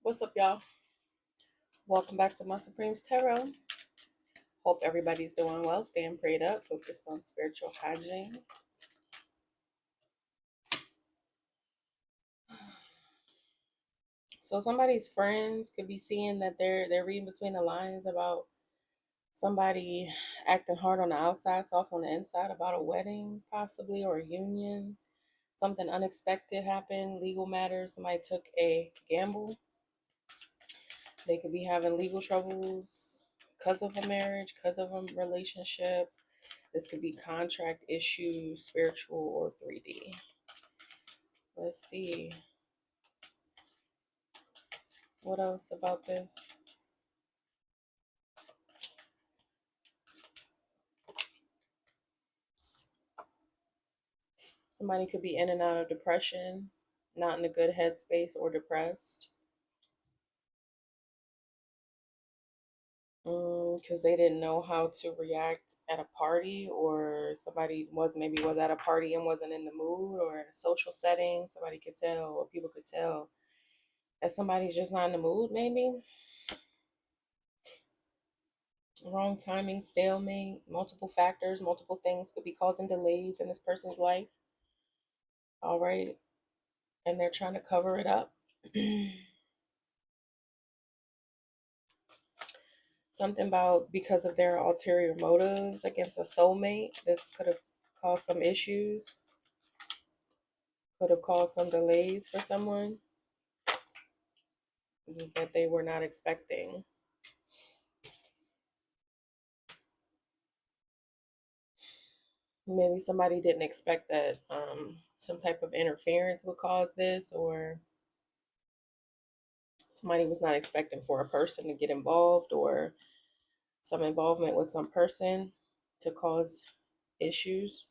What's up, y'all? Welcome back to my Supreme's Tarot. Hope everybody's doing well, staying prayed up, focused on spiritual hygiene. So somebody's friends could be seeing that they're reading between the lines about somebody acting hard on the outside, soft on the inside, about a wedding possibly, or a union. Something unexpected happened, legal matters. Somebody took a gamble. They could be having legal troubles because of a marriage, because of a relationship. This could be contract issues, spiritual or 3D. Let's see. What else about this? Somebody could be in and out of depression, not in a good headspace, or depressed. Because they didn't know how to react at a party, or somebody was at a party and wasn't in the mood, or in a social setting. Somebody could tell, or people could tell that somebody's just not in the mood, maybe. Wrong timing, stalemate, multiple factors, multiple things could be causing delays in this person's life. All right. And they're trying to cover it up. Something about because of their ulterior motives against a soulmate. This could have caused some issues, could have caused some delays for someone that they were not expecting. Maybe somebody didn't expect that some type of interference would cause this, or somebody was not expecting for a person to get involved, or some involvement with some person to cause issues.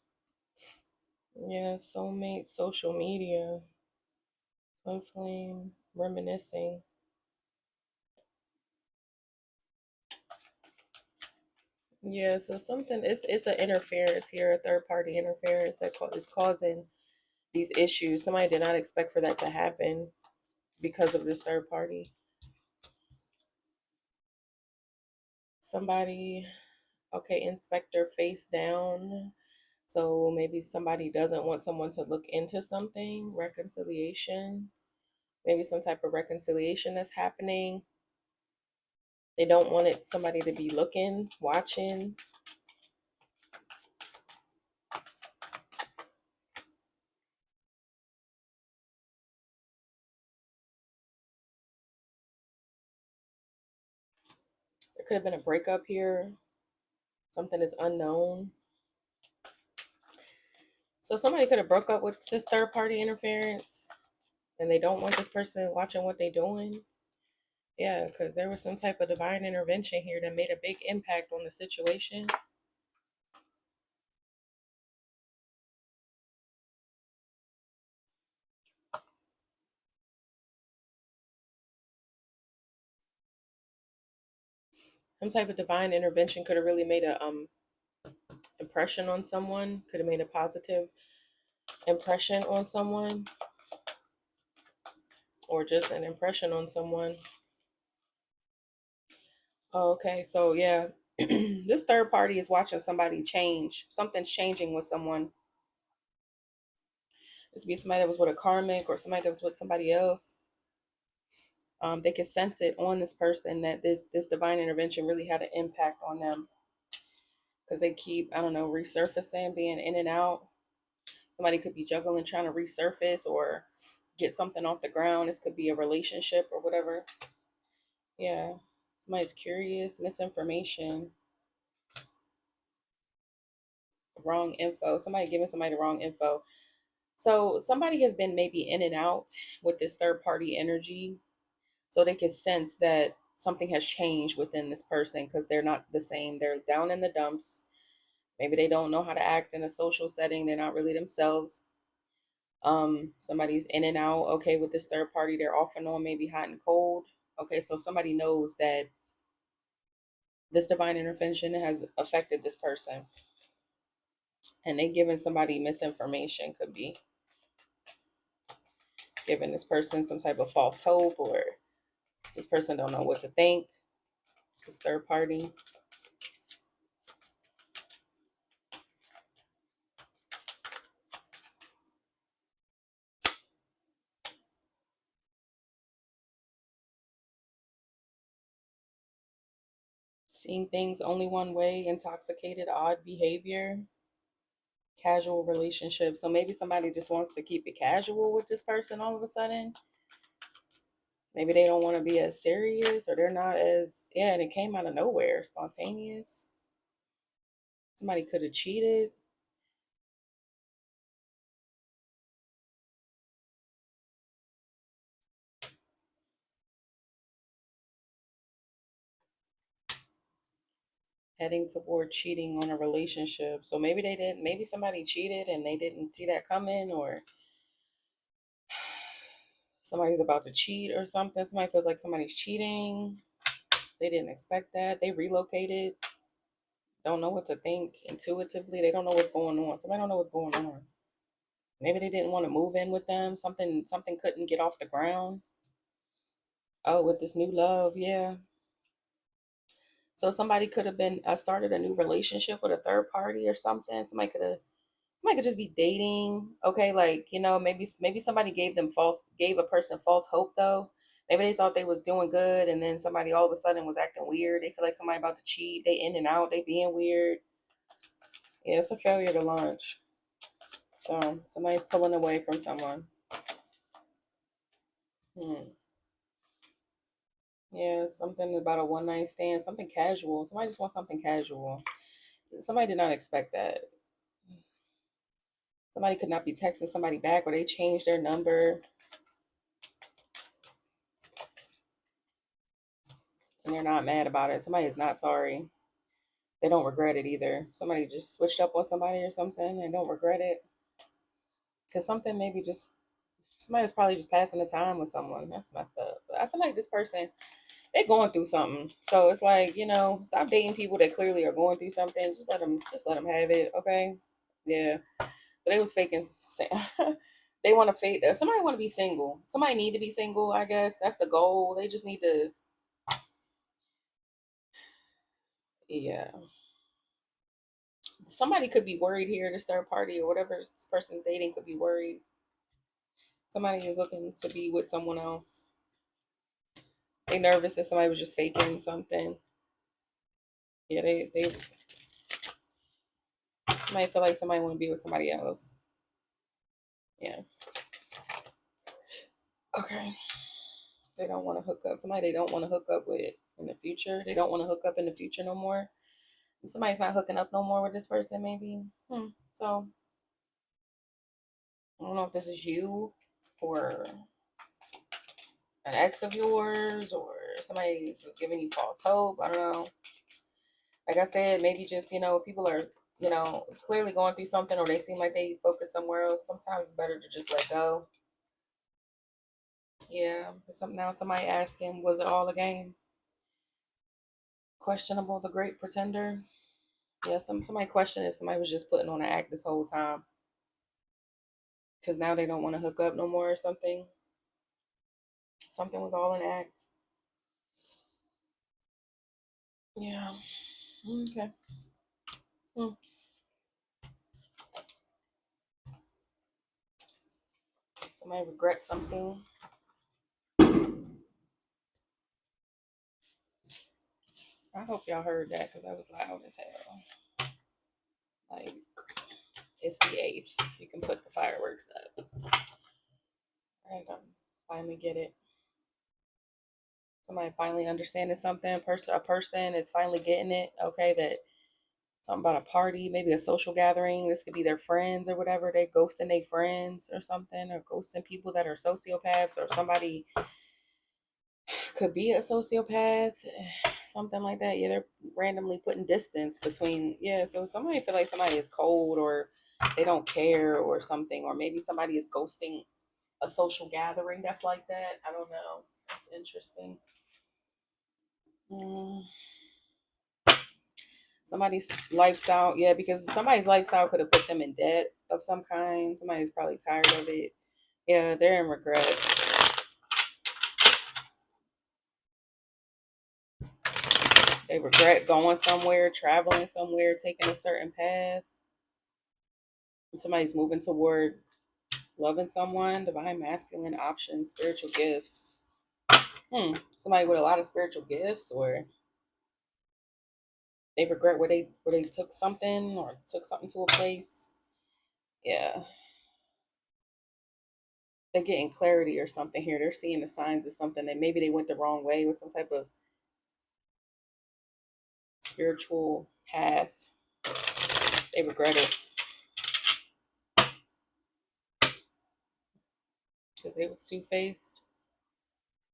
Yeah, soulmate, social media, twin flame, reminiscing. Yeah, so something it's an interference here, a third party interference that is causing these issues. Somebody did not expect for that to happen because of this third party. Somebody, okay, inspector face down. So maybe somebody doesn't want someone to look into something, reconciliation. Maybe some type of reconciliation that's happening. They don't want somebody to be looking, watching. There could have been a breakup here. Something is unknown. So somebody could have broke up with this third party interference, and they don't want this person watching what they're doing. Yeah, because there was some type of divine intervention here that made a big impact on the situation. Some type of divine intervention could have really made a impression on someone. Could have made a positive impression on someone, or just an impression on someone. Okay, so yeah, this third party is watching somebody change. Something's changing with someone. This could be somebody that was with a karmic, or somebody that was with somebody else. They can sense it on this person that this divine intervention really had an impact on them, because they keep, I don't know, resurfacing, being in and out. Somebody could be juggling, trying to resurface or get something off the ground. This could be a relationship or whatever. Yeah, somebody's curious, misinformation, wrong info. Somebody giving somebody the wrong info. So somebody has been maybe in and out with this third party energy, so they can sense that something has changed within this person because they're not the same. They're down in the dumps. Maybe they don't know how to act in a social setting. They're not really themselves. Somebody's in and out. Okay, with this third party, they're off and on, maybe hot and cold. Okay, so somebody knows that this divine intervention has affected this person, and they giving somebody misinformation. Could be giving this person some type of false hope, or This person don't know what to think. This third party. Seeing things only one way, intoxicated, odd behavior, casual relationship. So maybe somebody just wants to keep it casual with this person all of a sudden. Maybe they don't want to be as serious, or they're not as, yeah, and it came out of nowhere, spontaneous. Somebody could have cheated. Heading toward cheating on a relationship. So maybe they didn't, maybe somebody cheated and they didn't see that coming, or somebody's about to cheat or something. Somebody feels like somebody's cheating. They didn't expect that. They relocated. Don't know what to think intuitively. They don't know what's going on. Somebody don't know what's going on. Maybe they didn't want to move in with them. Something couldn't get off the ground. Oh, with this new love, yeah. So somebody could have been started a new relationship with a third party or something. Somebody could just be dating. Okay, like, maybe somebody gave a person false hope though. Maybe they thought they was doing good, and then somebody all of a sudden was acting weird. They feel like somebody about to cheat. They in and out. They being weird. Yeah, it's a failure to launch. So somebody's pulling away from someone. Hmm. Yeah, something about a one night stand, something casual. Somebody just wants something casual. Somebody did not expect that. Somebody could not be texting somebody back, or they changed their number and they're not mad about it. Somebody is not sorry. They don't regret it either. Somebody just switched up on somebody or something and don't regret it. Because something maybe just, somebody was probably just passing the time with someone. That's messed up. But I feel like this person, they're going through something. So it's like, stop dating people that clearly are going through something. Just let them have it. Okay. Yeah. So they was faking. They want to fake. Somebody want to be single. Somebody need to be single. I guess that's the goal. They just need to. Yeah. Somebody could be worried here. This third party or whatever this person's dating could be worried. Somebody is looking to be with someone else. They nervous that somebody was just faking something. Yeah, they somebody feel like somebody want to be with somebody else. Yeah. Okay. They don't want to hook up. Somebody they don't want to hook up with in the future. They don't want to hook up in the future no more. If somebody's not hooking up no more with this person, maybe. So I don't know if this is you or an ex of yours or somebody who's giving you false hope. I don't know. Like I said, maybe just, people are, clearly going through something, or they seem like they focus somewhere else. Sometimes it's better to just let go. Yeah. Now somebody asking, was it all a game? Questionable, the great pretender. Yeah, somebody questioned if somebody was just putting on an act this whole time. Because now they don't want to hook up no more or something. Something was all an act. Yeah. Okay. Hmm. Somebody regrets something. I hope y'all heard that because that was loud as hell. Like, it's the 8th. You can put the fireworks up. All right, finally get it. Somebody finally understanding something. A person is finally getting it. Okay, that something about a party, maybe a social gathering. This could be their friends or whatever. They ghosting their friends or something, or ghosting people that are sociopaths, or somebody could be a sociopath, something like that. Yeah, they're randomly putting distance between. Yeah, so somebody feel like somebody is cold, or they don't care, or something, or maybe somebody is ghosting a social gathering that's like that. I don't know. That's interesting. Mm, somebody's lifestyle, yeah, because somebody's lifestyle could have put them in debt of some kind. Somebody's probably tired of it. Yeah, they're in regret. They regret going somewhere, traveling somewhere, taking a certain path. Somebody's moving toward loving someone, divine masculine options, spiritual gifts. Somebody with a lot of spiritual gifts, or they regret where they took something or took something to a place. Yeah. They're getting clarity or something here. They're seeing the signs of something that maybe they went the wrong way with some type of spiritual path. They regret it because they was two-faced.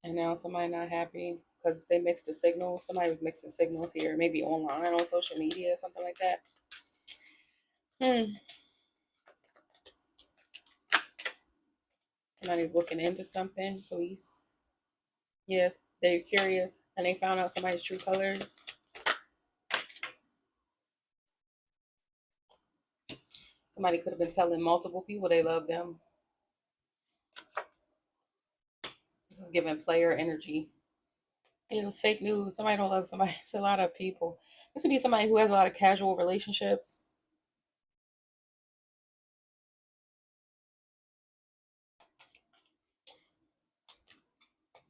And now somebody not happy because they mixed the signals. Somebody was mixing signals here, maybe online on social media, something like that. Somebody's looking into something. Police. Yes, they're curious and they found out somebody's true colors. Somebody could have been telling multiple people they love them. This is giving player energy. It was fake news. Somebody don't love somebody. It's a lot of people. This would be somebody who has a lot of casual relationships.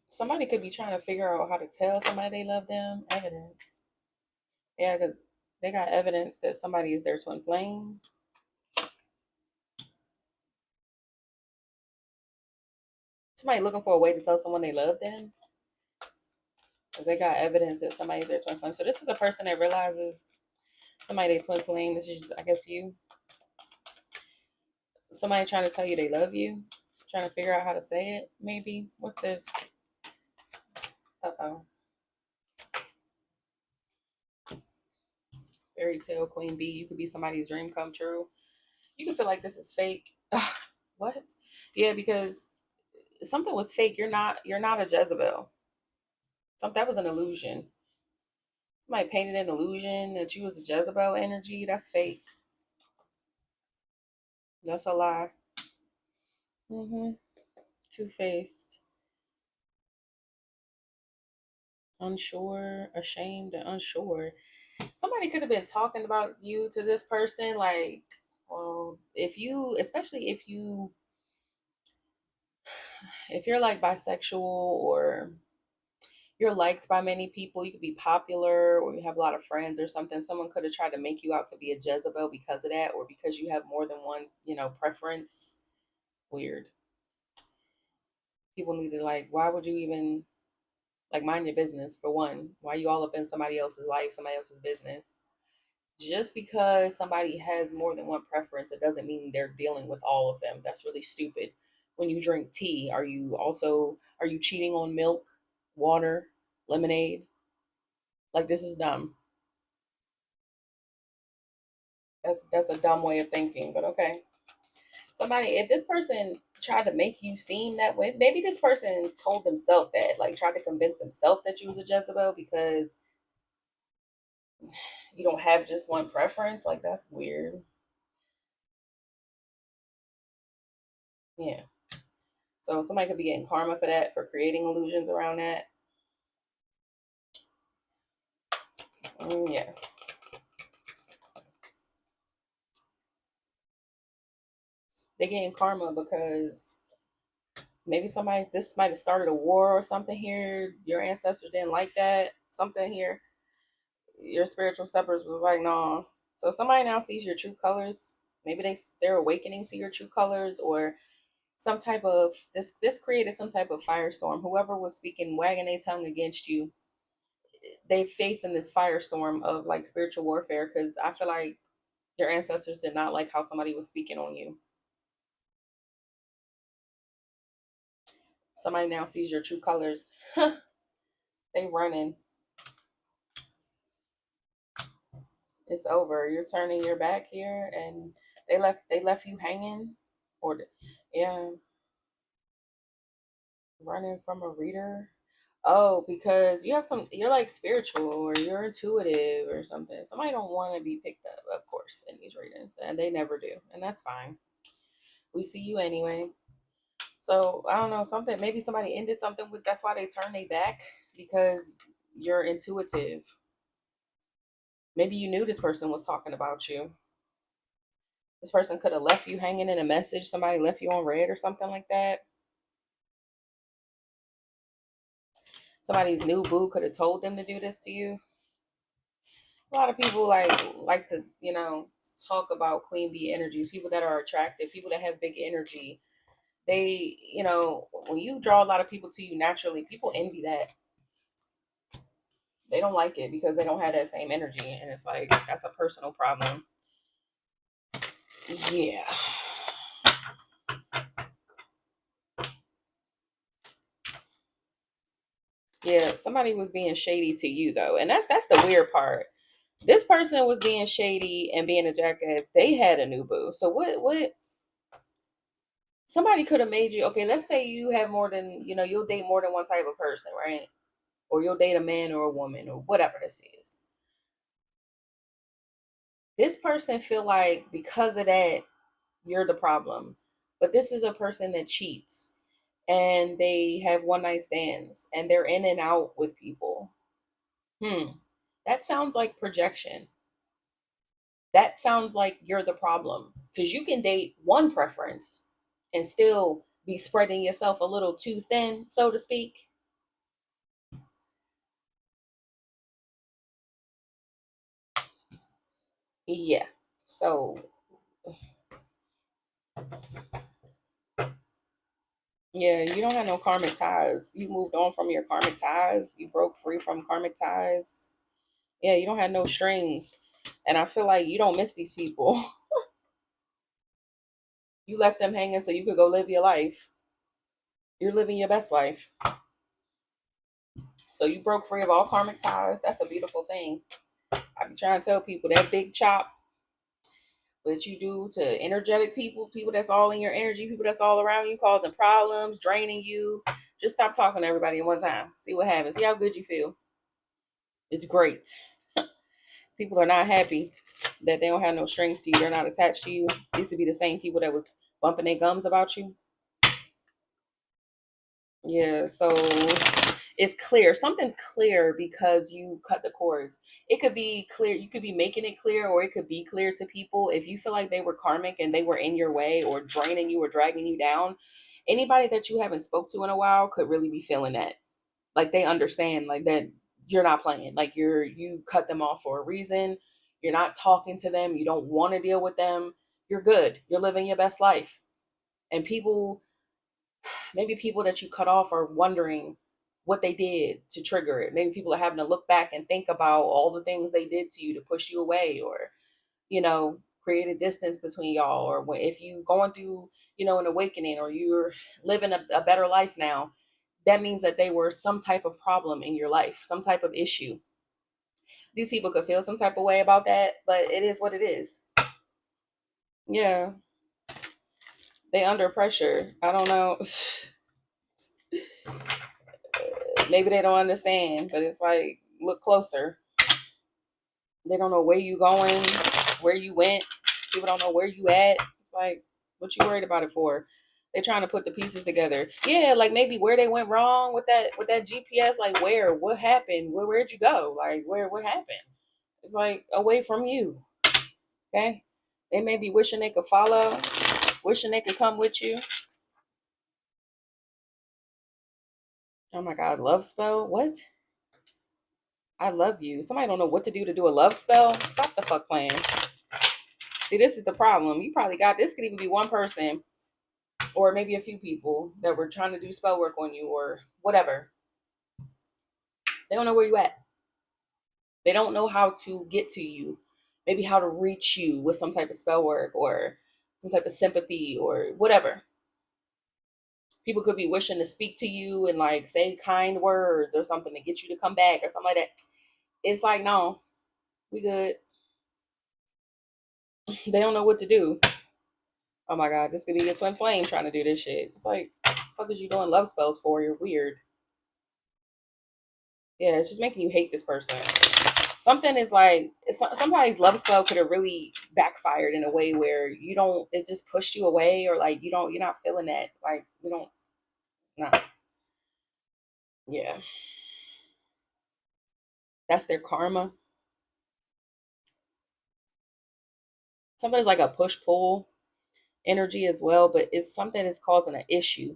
Somebody could be trying to figure out how to tell somebody they love them. Evidence. Yeah, because they got evidence that somebody is their twin flame. Somebody looking for a way to tell someone they love them. Because they got evidence that somebody's their twin flame. So this is a person that realizes somebody they twin flame. This is just, I guess, you. Somebody trying to tell you they love you. Trying to figure out how to say it, maybe. What's this? Uh-oh. Fairy tale queen bee. You could be somebody's dream come true. You can feel like this is fake. What? Yeah, because something was fake. You're not a Jezebel. Something that was an illusion. Somebody painted an illusion that you was a Jezebel energy. That's fake. That's a lie. Two-faced. Unsure, ashamed, and unsure. Somebody could have been talking about you to this person, like, well, if you, especially if you're like bisexual or you're liked by many people, you could be popular or you have a lot of friends or something. Someone could have tried to make you out to be a Jezebel because of that, or because you have more than one, preference. Weird. People need to, like, why would you even, like, mind your business for one? Why you all up in somebody else's life, somebody else's business? Just because somebody has more than one preference, it doesn't mean they're dealing with all of them. That's really stupid. When you drink tea, are you cheating on milk, water, lemonade? Like, this is dumb. That's a dumb way of thinking, but okay. Somebody, if this person tried to make you seem that way, maybe this person told themselves that, like, tried to convince themselves that you was a Jezebel because you don't have just one preference. Like, that's weird. Yeah. So somebody could be getting karma for that, for creating illusions around that. Yeah. They're getting karma because maybe this might have started a war or something here. Your ancestors didn't like that. Something here. Your spiritual steppers was like, no. So somebody now sees your true colors. Maybe they're awakening to your true colors, or some type of this created some type of firestorm. Whoever was speaking, wagging their tongue against you, they facing this firestorm of, like, spiritual warfare, because I feel like your ancestors did not like how somebody was speaking on you. Somebody now sees your true colors. They running. It's over. You're turning your back here, and they left you hanging, or yeah, running from a reader. Oh, because you're like spiritual or you're intuitive or something. Somebody don't want to be picked up, of course, in these readings, and they never do, and that's fine. We see you anyway. So I don't know, something, maybe somebody ended something with, that's why they turn their back, because you're intuitive. Maybe you knew this person was talking about you. This person could have left you hanging in a message. Somebody left you on red or something like that. Somebody's new boo could have told them to do this to you. A lot of people like to, talk about queen bee energies, people that are attractive, people that have big energy. They, when you draw a lot of people to you naturally, people envy that. They don't like it because they don't have that same energy. And it's like, that's a personal problem. Yeah. Yeah. Somebody was being shady to you though. And that's the weird part. This person was being shady and being a jackass. They had a new boo. So what somebody could have made you, okay, let's say you have more than, you'll date more than one type of person, right? Or you'll date a man or a woman or whatever this is. This person feel like because of that, you're the problem. But this is a person that cheats and they have one night stands and they're in and out with people. That sounds like projection. That sounds like you're the problem because you can date one preference and still be spreading yourself a little too thin, so to speak. Yeah. So, yeah, you don't have no karmic ties. You moved on from your karmic ties. You broke free from karmic ties. Yeah, you don't have no strings. And I feel like you don't miss these people. You left them hanging so you could go live your life. You're living your best life. So you broke free of all karmic ties. That's a beautiful thing. I be trying to tell people that big chop that you do to energetic people, people that's all in your energy, people that's all around you, causing problems, draining you. Just stop talking to everybody at one time. See what happens. See how good you feel. It's great. People are not happy that they don't have no strings to you. They're not attached to you. These would be the same people that was bumping their gums about you. Yeah, so it's clear. Something's clear because you cut the cords. It could be clear. You could be making it clear, or it could be clear to people. If you feel like they were karmic and they were in your way or draining you or dragging you down, anybody that you haven't spoke to in a while could really be feeling that. Like they understand, like that you're not playing. Like you cut them off for a reason. You're not talking to them. You don't want to deal with them. You're good. You're living your best life. And people, maybe people that you cut off are wondering what they did to trigger it. Maybe people are having to look back and think about all the things they did to you to push you away or, create a distance between y'all. Or if you going through, an awakening or you're living a better life now, that means that they were some type of problem in your life, some type of issue. These people could feel some type of way about that, but it is what it is. Yeah, they under pressure. I don't know. Maybe they don't understand, but it's like look closer. They don't know where you going, where you went. People don't know where you at. It's like, what you worried about it for? They're trying to put the pieces together. Yeah, like maybe where they went wrong with that GPS. Like where, what happened? Where'd you go? Like what happened? It's like away from you. Okay, they may be wishing they could follow, wishing they could come with you. Oh my God, love spell? What? I love you. Somebody don't know what to do a love spell. Stop the fuck playing. See, this is the problem. You probably got this. Could even be one person or maybe a few people that were trying to do spell work on you or whatever. They don't know where you at. They don't know how to get to you. Maybe how to reach you with some type of spell work or some type of sympathy or whatever. People could be wishing to speak to you and like say kind words or something to get you to come back or something like that. It's like, no, we good. They don't know what to do. Oh my God, this could be your twin flame trying to do this shit. It's like, what the fuck is you doing love spells for? You're weird. Yeah, it's just making you hate this person. Something is like somebody's love spell could have really backfired in a way where you don't. It just pushed you away, or like you don't. You're not feeling that. Like you don't. Nah. Yeah, that's their karma. Something's like a push-pull energy as well, but it's something that's causing an issue.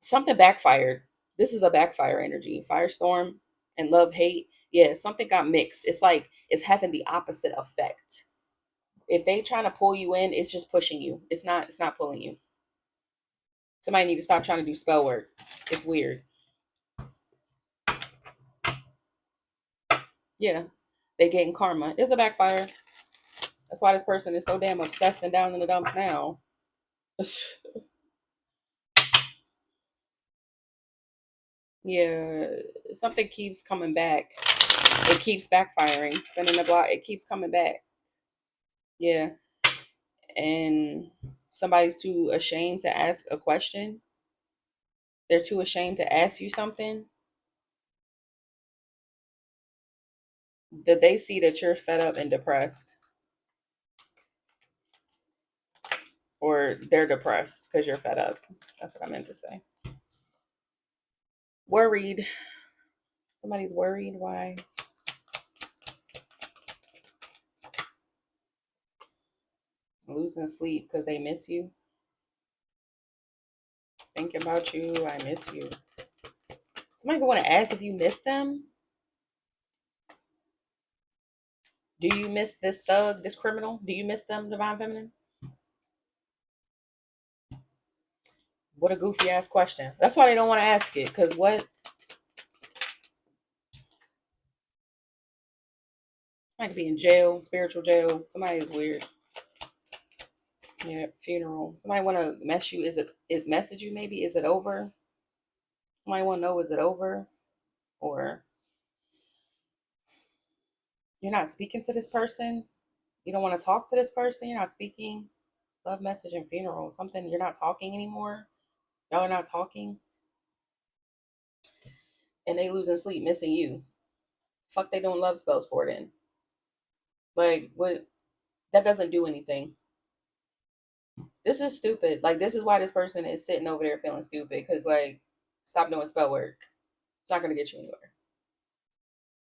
Something backfired. This is a backfire energy. Firestorm and love hate. Yeah, something got mixed. It's like it's having the opposite effect. If they trying to pull you in, it's just pushing you. It's not pulling you. Somebody need to stop trying to do spell work. It's weird. Yeah. They getting karma. It's a backfire. That's why this person is so damn obsessed and down in the dumps now. Yeah. Something keeps coming back. It keeps backfiring. Spinning the block. It keeps coming back. Yeah. And somebody's too ashamed to ask a question. They're too ashamed to ask you something. That they see that you're fed up and depressed. Or they're depressed because you're fed up. That's what I meant to say. Worried. Somebody's worried. Why? Losing sleep because they miss you. Thinking about you. I miss you. Somebody want to ask if you miss them. Do you miss this thug, this criminal? Do you miss them, Divine Feminine? What a goofy ass question. That's why they don't want to ask it. Because what? Might be in jail, spiritual jail. Somebody is weird. Yeah, funeral. Somebody want to mess you. Is it message you? Maybe is it over? Somebody want to know, is it over? Or you're not speaking to this person. You don't want to talk to this person. You're not speaking. Love message and funeral. Something you're not talking anymore. Y'all are not talking, and they losing sleep, missing you. Fuck, they doing love spells for it. Then, like, what? That doesn't do anything. This is stupid. Like, this is why this person is sitting over there feeling stupid. Because, like, stop doing spell work. It's not gonna get you anywhere.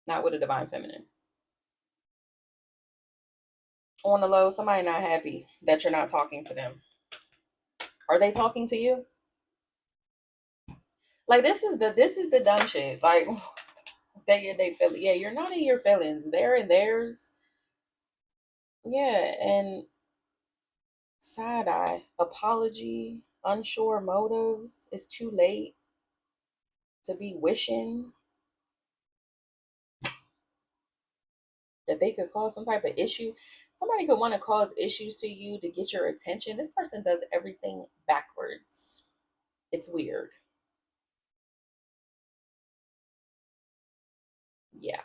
Not with a divine feminine. On the low, somebody not happy that you're not talking to them. Are they talking to you? Like, this is the dumb shit. Like, they feel, yeah, you're not in your feelings. They're in theirs. Yeah, and side eye, apology, unsure motives. It's too late to be wishing that they could cause some type of issue. Somebody could want to cause issues to you to get your attention. This person does everything backwards. It's weird. Yeah.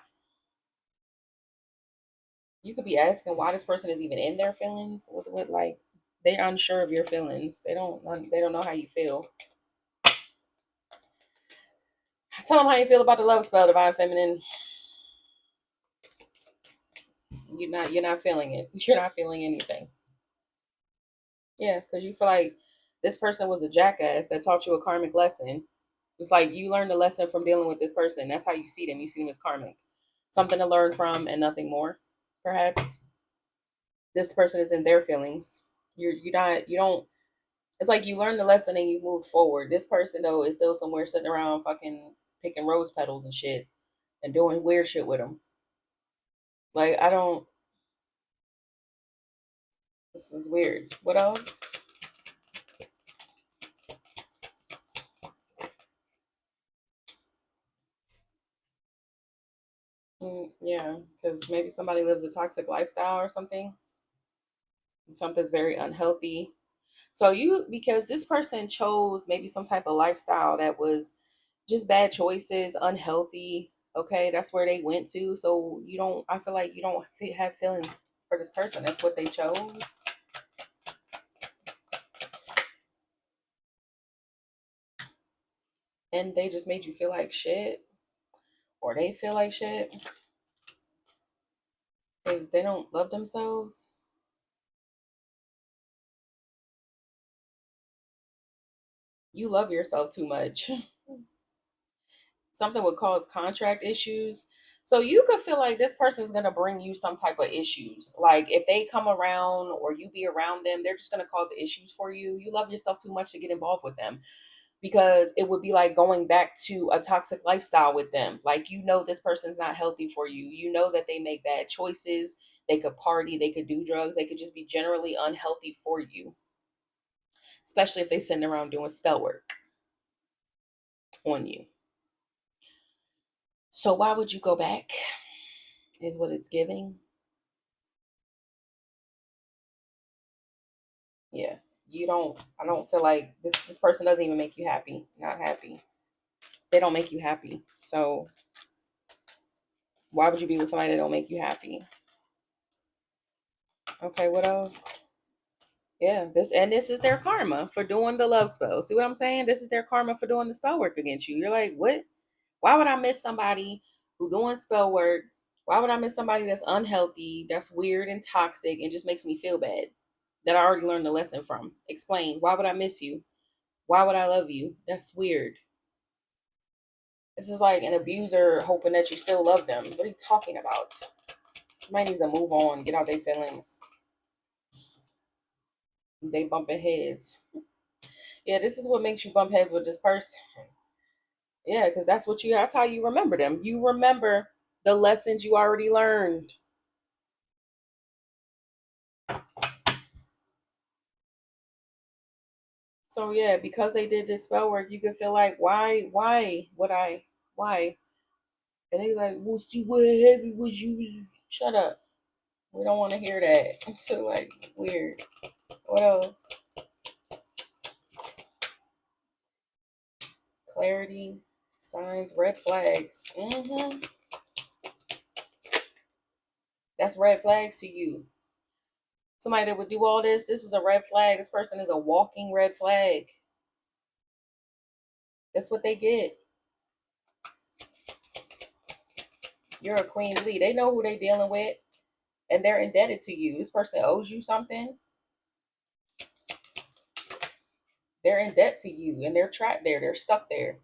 You could be asking why this person is even in their feelings with like they're unsure of your feelings. They don't know how you feel. Tell them how you feel about the love spell, divine feminine. You're not feeling it. You're not feeling anything. Yeah, because you feel like this person was a jackass that taught you a karmic lesson. It's like you learned a lesson from dealing with this person. That's how you see them. You see them as karmic. Something to learn from and nothing more, perhaps. This person is in their feelings. You don't it's like you learned the lesson and you've moved forward. This person though is still somewhere sitting around fucking picking rose petals and shit and doing weird shit with them. Like I don't. This is weird. What else? Yeah, because maybe somebody lives a toxic lifestyle or something. Something's very unhealthy. So because this person chose maybe some type of lifestyle that was just bad choices, unhealthy. Okay, that's where they went to. So I feel like you don't have feelings for this person. That's what they chose. And they just made you feel like shit. Or they feel like shit. Because they don't love themselves. You love yourself too much. Something would cause contract issues. So you could feel like this person's going to bring you some type of issues. Like if they come around or you be around them, they're just going to cause issues for you. You love yourself too much to get involved with them, because it would be like going back to a toxic lifestyle with them. Like, you know, this person's not healthy for you. You know that they make bad choices. They could party, they could do drugs, they could just be generally unhealthy for you, especially if they sitting around doing spell work on you. So why would you go back? Is what it's giving. Yeah. I don't feel like this person doesn't even make you happy. Not happy. They don't make you happy. So why would you be with somebody that don't make you happy? Okay, what else? Yeah, this is their karma for doing the love spell. See what I'm saying? This is their karma for doing the spell work against you. You're like, what? Why would I miss somebody who doing spell work? Why would I miss somebody that's unhealthy, that's weird and toxic, and just makes me feel bad? That I already learned the lesson from. Explain. Why would I miss you? Why would I love you? That's weird. This is like an abuser hoping that you still love them. What are you talking about? Somebody needs to move on, get out their feelings. They bumping heads. Yeah, this is what makes you bump heads with this person. Yeah, because that's how you remember them. You remember the lessons you already learned. So yeah, because they did this spell work, you could feel like, why would I, why? And they like, well, see what happened was you. Shut up. We don't want to hear that. I'm so like weird. What else? Clarity, signs, red flags. That's red flags to you. Somebody that would do all this, this is a red flag. This person is a walking red flag. That's what they get. You're a queen bee. They know who they dealing with, and they're indebted to you. This person owes you something. They're in debt to you, and they're trapped there. They're stuck there.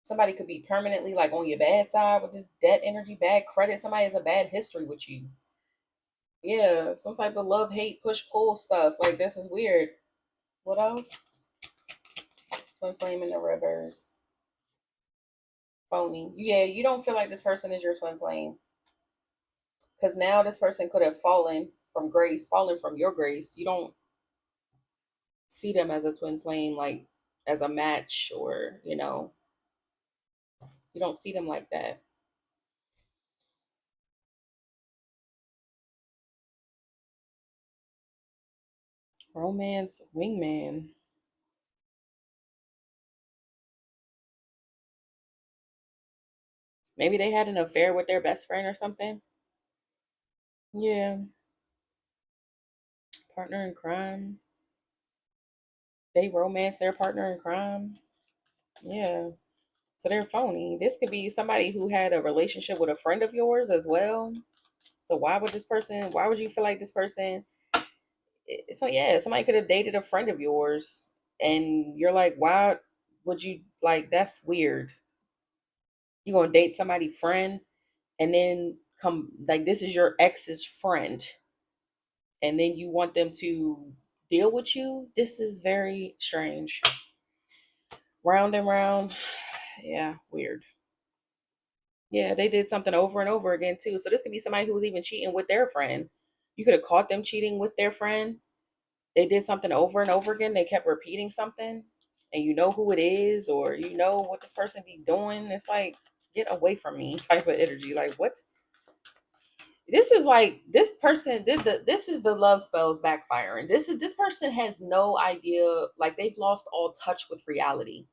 Somebody could be permanently like on your bad side with this debt energy, bad credit. Somebody has a bad history with you. Yeah, some type of love, hate, push, pull stuff. Like, this is weird. What else? Twin flame in the reverse. Phony. Yeah, you don't feel like this person is your twin flame. Because now this person could have fallen from grace, fallen from your grace. You don't see them as a twin flame, like as a match, or, you don't see them like that. Romance wingman. Maybe they had an affair with their best friend or something. Yeah, partner in crime. They romance their partner in crime. Yeah. So they're phony. This could be somebody who had a relationship with a friend of yours as well. So why would you feel like this person? So yeah, somebody could have dated a friend of yours, and you're like, why would you, like, that's weird. You gonna date somebody friend, and then come, like, this is your ex's friend, and then you want them to deal with you? This is very strange. Round and round. Yeah, weird. Yeah, they did something over and over again too. So this could be somebody who was even cheating with their friend. You could have caught them cheating with their friend. They did something over and over again. They kept repeating something, and you know who it is, or you know what this person be doing. It's like, get away from me type of energy. Like, what? This is like, this person did this is the love spells backfiring. This person has no idea, like, they've lost all touch with reality.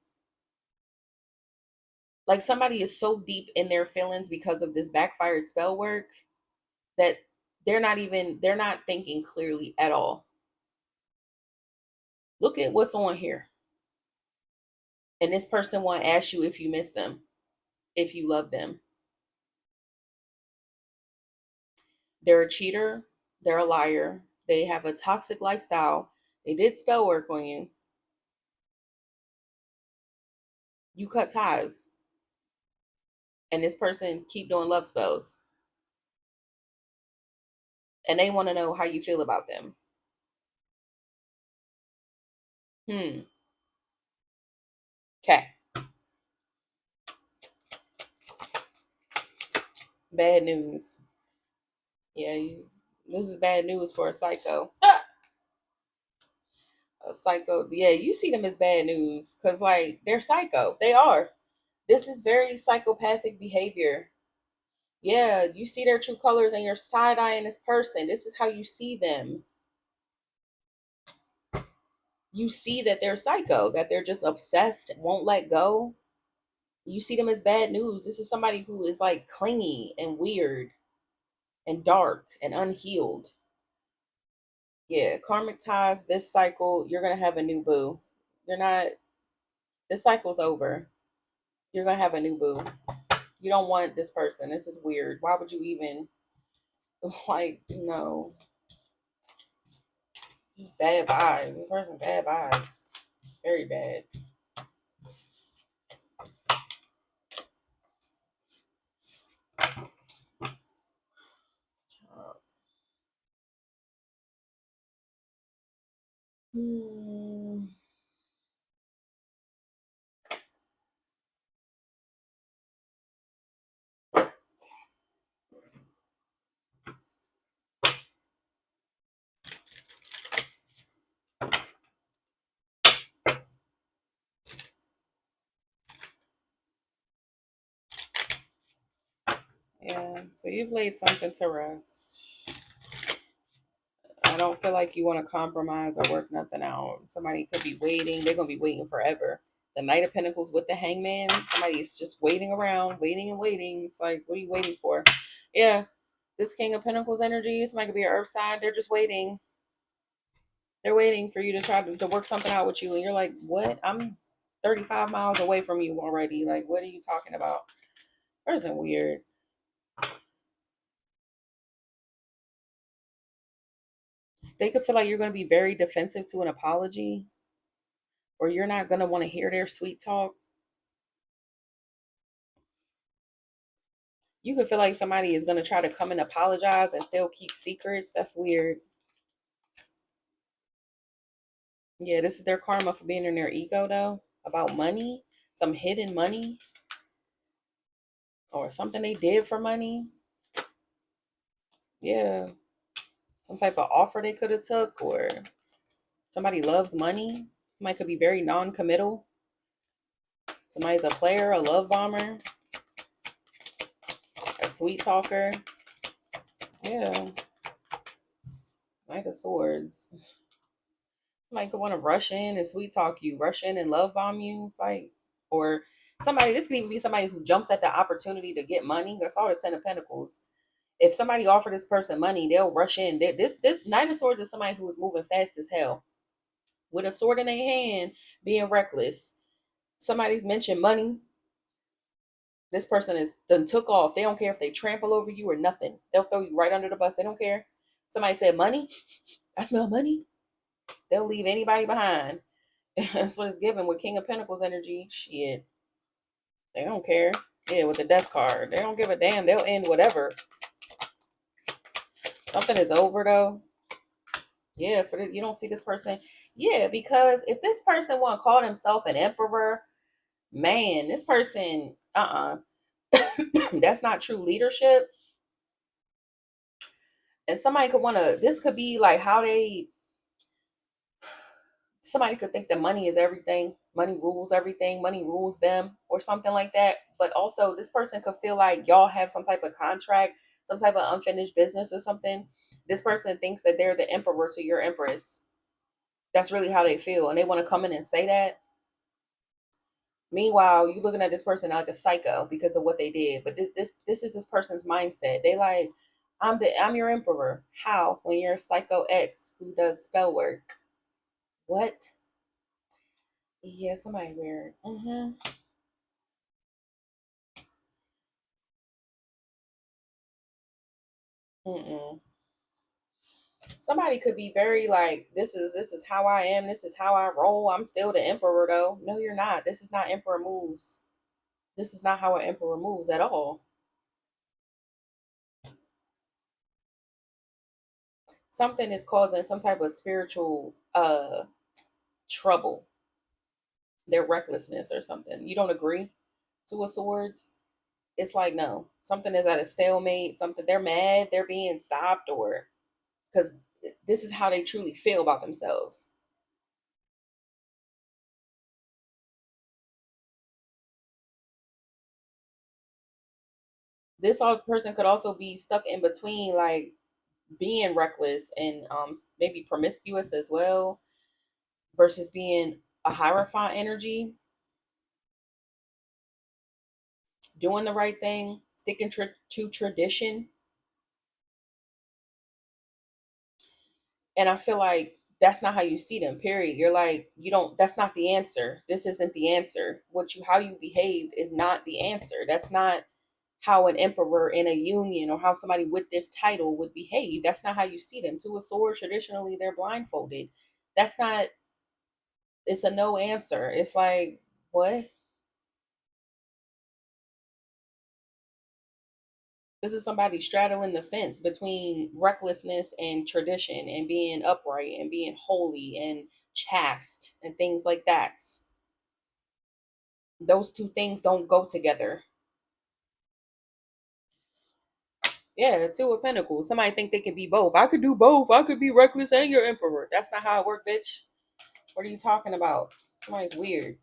Like, somebody is so deep in their feelings because of this backfired spell work that they're not thinking clearly at all. Look at what's on here. And this person won't ask you if you miss them, if you love them. They're a cheater, they're a liar, they have a toxic lifestyle, they did spell work on you. You cut ties. and this person keep doing love spells, and they want to know how you feel about them. Okay. Bad news. Yeah, this is bad news for a psycho. A psycho. Yeah, you see them as bad news because, like, they're psycho. They are. This is very psychopathic behavior. Yeah, you see their true colors and you're side eyeing this person. This is how you see them. You see that they're psycho, that they're just obsessed, won't let go. You see them as bad news. This is somebody who is like clingy and weird and dark and unhealed. Yeah, karmic ties, this cycle, you're going to have a new boo. You're not, this cycle's over. You're going to have a new boo. You don't want this person. This is weird. Why would you even, like, no. Just bad vibes. This person, bad vibes. Very bad. Hmm. Yeah, so you've laid something to rest. I don't feel like you want to compromise or work nothing out. Somebody could be waiting. They're going to be waiting forever. The Knight of Pentacles with the Hangman. Somebody's just waiting around, waiting and waiting. It's like, what are you waiting for? Yeah, this King of Pentacles energy. Somebody could be an earth sign. They're just waiting. They're waiting for you to try to work something out with you. And you're like, what? I'm 35 miles away from you already. Like, what are you talking about? Person weird. They could feel like you're going to be very defensive to an apology, or you're not going to want to hear their sweet talk. You could feel like somebody is going to try to come and apologize and still keep secrets. That's weird. Yeah, this is their karma for being in their ego, though, about money, some hidden money, or something they did for money. Yeah, some type of offer they could have took, or somebody loves money. Somebody could be very non-committal. Somebody's a player, a love bomber, a sweet talker. Yeah, Knight of Swords. Somebody could want to rush in and sweet talk you, rush in and love bomb you. It's like, or somebody, this could even be somebody who jumps at the opportunity to get money. That's all the Ten of Pentacles. If somebody offer this person money, they'll rush in. This Knight of Swords is somebody who is moving fast as hell with a sword in their hand, being reckless. Somebody's mentioned money. This person is done took off. They don't care if they trample over you or nothing. They'll throw you right under the bus. They don't care. Somebody said money. I smell money. They'll leave anybody behind. That's what it's given with King of Pentacles energy. Shit. They don't care. Yeah, with the death card. They don't give a damn. They'll end whatever. Something is over though. Yeah, you don't see this person. Yeah, because if this person want to call himself an emperor, man, this person, that's not true leadership. And somebody could want to, this could be like how they, somebody could think that money is everything, money rules everything, money rules them, or something like that. But also, this person could feel like y'all have some type of contract, some type of unfinished business or something. This person thinks that they're the emperor to your empress. That's really how they feel, and they want to come in and say that. Meanwhile, you looking at this person like a psycho because of what they did. But this is this person's mindset. They like, I'm your emperor. How? When you're a psycho ex who does spell work. What? Yeah, somebody weird. Mm-mm. Somebody could be very like, this is how I am. This is how I roll. I'm still the emperor though. No, you're not. This is not emperor moves. This is not how an emperor moves at all. Something is causing some type of spiritual trouble, their recklessness or something. You don't agree to a swords? It's like no, something is at a stalemate, something they're mad, they're being stopped, or because this is how they truly feel about themselves. This person could also be stuck in between, like being reckless and maybe promiscuous as well, versus being a hierophant energy, doing the right thing, sticking to tradition. And I feel like that's not how you see them, period. You're like, you don't, that's not the answer. This isn't the answer. How you behaved is not the answer. That's not how an emperor in a union or how somebody with this title would behave. That's not how you see them. To a sword, traditionally, they're blindfolded. That's not, it's a no answer. It's like, what? This is somebody straddling the fence between recklessness and tradition and being upright and being holy and chaste and things like that. Those two things don't go together. Yeah, two of pentacles. Somebody think they can be both. I could do both. I could be reckless and your emperor. That's not how it works, bitch. What are you talking about? Somebody's weird.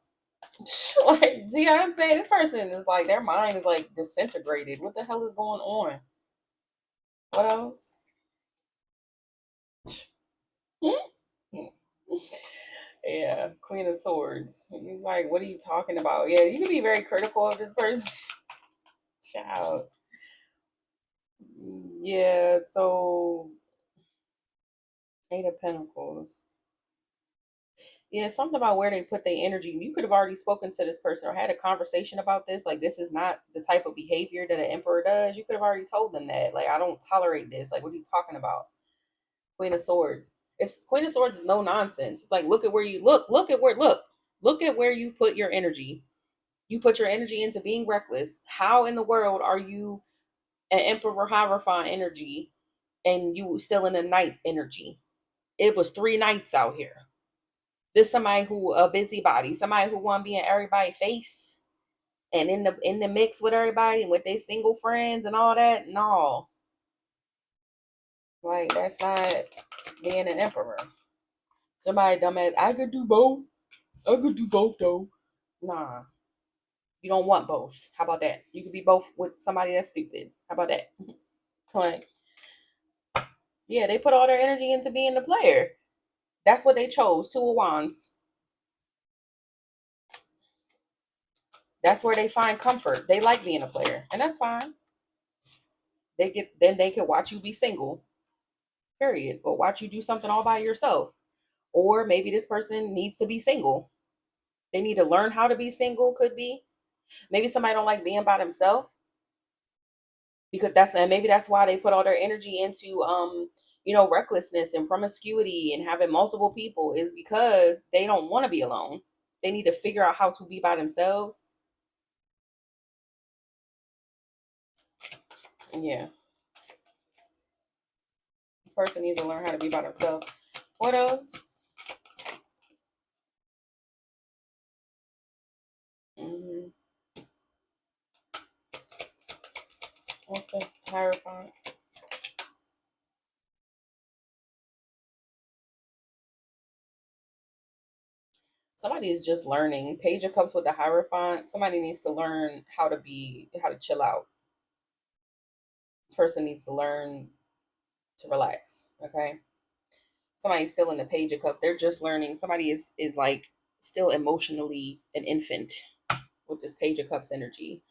Like, see what I'm saying? This person is like, their mind is like disintegrated. What the hell is going on? What else? Yeah, Queen of Swords. You're like, what are you talking about? Yeah, you can be very critical of this person. Child. Yeah, so Eight of Pentacles. Yeah, something about where they put their energy. You could have already spoken to this person or had a conversation about this. Like, this is not the type of behavior that an emperor does. You could have already told them that. Like, I don't tolerate this. Like, what are you talking about? Queen of Swords. It's Queen of Swords is no nonsense. It's like, look at where you look at where you put your energy. You put your energy into being reckless. How in the world are you an Emperor Hierophant energy and you still in the night energy? It was 3 nights out here. This somebody who a busybody, somebody who want to be in everybody's face and in the mix with everybody and with their single friends and all that. No, like that's not being an emperor. Somebody dumbass. I could do both. I could do both though. Nah, you don't want both. How about that? You could be both with somebody that's stupid. How about that? Like, yeah, they put all their energy into being the player. That's what they chose. Two of Wands. That's where they find comfort. They like being a player, and that's fine. They can watch you be single, period, or watch you do something all by yourself. Or maybe this person needs to be single. They need to learn how to be single. Could be. Maybe somebody don't like being by themselves because maybe that's why they put all their energy into recklessness and promiscuity and having multiple people is because they don't want to be alone. They need to figure out how to be by themselves. Yeah, this person needs to learn how to be by themselves. What else? Mm-hmm. What's the Hierophant? Somebody is just learning. Page of Cups with the Hierophant. Somebody needs to learn how to chill out. This person needs to learn to relax. Okay. Somebody's still in the Page of Cups. They're just learning. Somebody is like still emotionally an infant with this Page of Cups energy.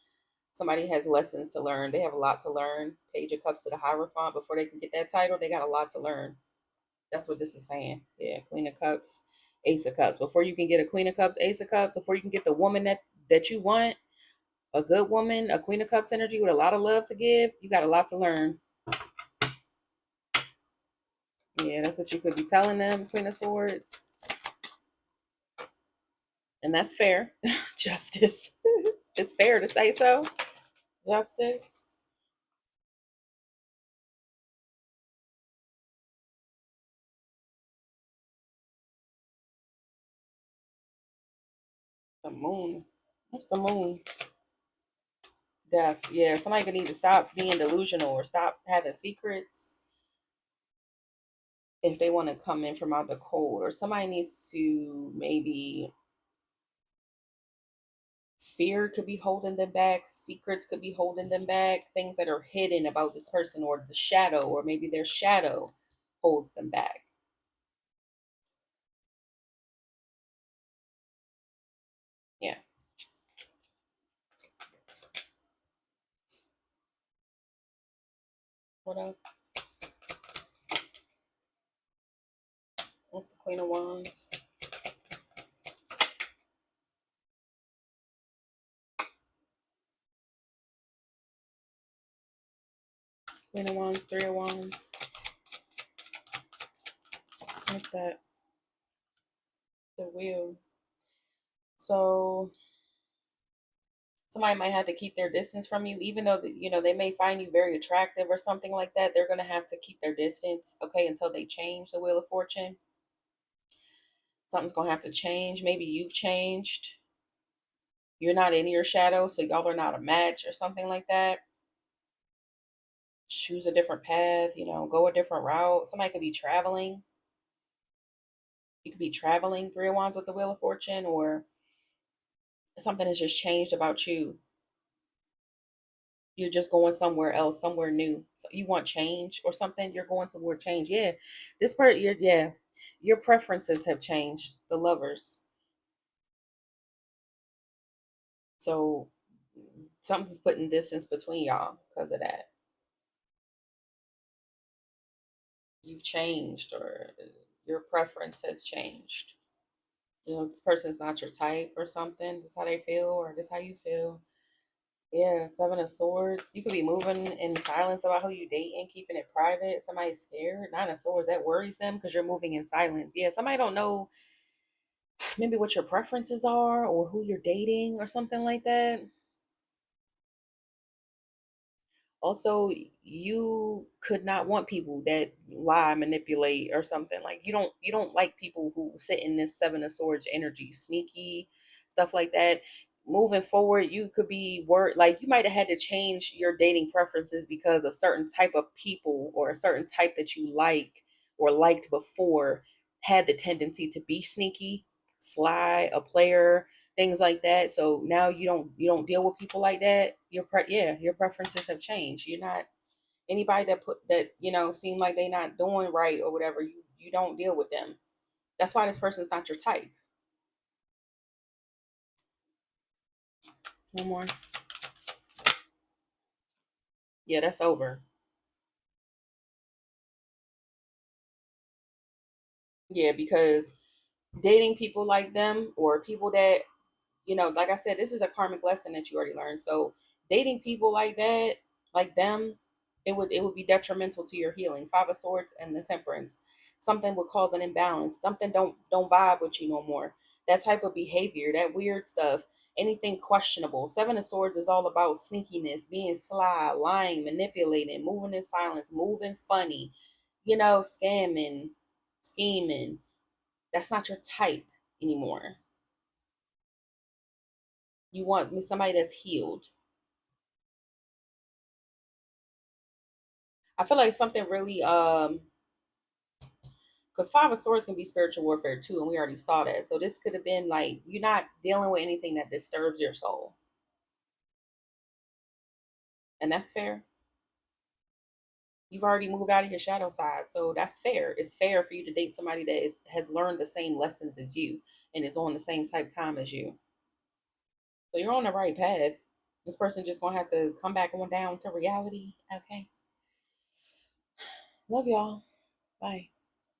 Somebody has lessons to learn. They have a lot to learn. Page of Cups to the Hierophant. Before they can get that title, they got a lot to learn. That's what this is saying. Yeah, Queen of Cups, Ace of Cups. Before you can get a Queen of Cups, Ace of Cups, before you can get the woman that you want, a good woman, a Queen of Cups energy with a lot of love to give, you got a lot to learn. Yeah, that's what you could be telling them, Queen of Swords. And that's fair. Justice. It's fair to say so. Justice. The moon. What's the moon? Death. Yeah, somebody could need to stop being delusional or stop having secrets if they want to come in from out the cold. Or somebody needs to maybe fear could be holding them back, secrets could be holding them back, things that are hidden about this person, or the shadow, or maybe their shadow holds them back. Yeah. What else? What's the Queen of Wands? Queen of Wands, Three of Wands. What's that? The Wheel. So somebody might have to keep their distance from you, even though they may find you very attractive or something like that. They're gonna have to keep their distance, okay, until they change the Wheel of Fortune. Something's gonna have to change. Maybe you've changed. You're not in your shadow, so y'all are not a match or something like that. Choose a different path, go a different route. Somebody could be traveling. You could be traveling, Three of Wands with the Wheel of Fortune, or something has just changed about you. You're just going somewhere else, somewhere new. So you want change or something. You're going toward change. Yeah, this part. Your preferences have changed. The Lovers. So something's putting distance between y'all because of that. You've changed, or your preference has changed. This person's not your type or something. This how they feel, or this how you feel. Yeah, Seven of Swords. You could be moving in silence about who you date and keeping it private. Somebody's scared. Nine of Swords, that worries them because you're moving in silence. Yeah, somebody don't know maybe what your preferences are or who you're dating or something like that. Also, you could not want people that lie, manipulate, or something. Like you don't like people who sit in this Seven of Swords energy, sneaky stuff like that. Moving forward, you could be like you might have had to change your dating preferences because a certain type of people or a certain type that you like or liked before had the tendency to be sneaky, sly, a player, things like that. So now you don't deal with people like that. Your preferences have changed. You're not anybody that seem like they not doing right or whatever. You don't deal with them. That's why this person's not your type. One more. Yeah, that's over. Yeah, because dating people like them or people that like I said, this is a karmic lesson that you already learned. So dating people like that, like them, it would be detrimental to your healing. Five of Swords and the Temperance. Something would cause an imbalance. Something don't vibe with you no more. That type of behavior, that weird stuff, anything questionable. Seven of Swords is all about sneakiness, being sly, lying, manipulating, moving in silence, moving funny, scamming, scheming. That's not your type anymore. You want somebody that's healed. I feel like something really because Five of Swords can be spiritual warfare too, and we already saw that. So this could have been like you're not dealing with anything that disturbs your soul, and that's fair. You've already moved out of your shadow side, so that's fair. It's fair for you to date somebody that has learned the same lessons as you and is on the same type time as you. So you're on the right path. This person just gonna have to come back on down to reality. Okay. Love y'all. Bye.